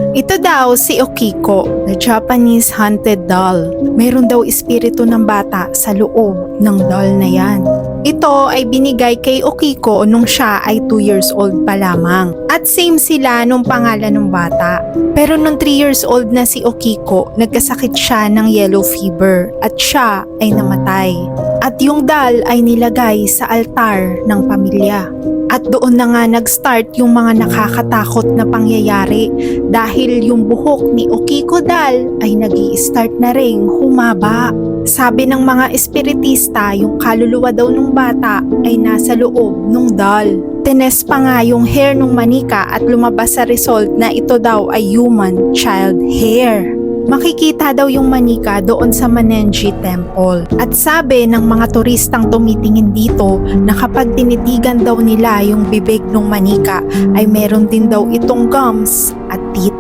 Ito daw si Okiko, na Japanese haunted doll. Mayroon daw espiritu ng bata sa loob ng doll na yan. Ito ay binigay kay Okiko nung siya ay 2 years old pa lamang. At same sila nung pangalan ng bata. Pero nung 3 years old na si Okiko, nagkasakit siya ng yellow fever at siya ay namatay. At yung doll ay nilagay sa altar ng pamilya. At doon na nga nag-start yung mga nakakatakot na pangyayari dahil yung buhok ni Okiko doll ay nag-i-start na ring humaba. Sabi ng mga espiritista, yung kaluluwa daw ng bata ay nasa loob ng doll. Tines pa nga yung hair ng manika at lumabas sa result na ito daw ay human child hair. Makikita daw yung manika doon sa Manenji Temple. At sabi ng mga turistang tumitingin dito na kapag tinitigan daw nila yung bibig ng manika ay meron din daw itong gums at teeth.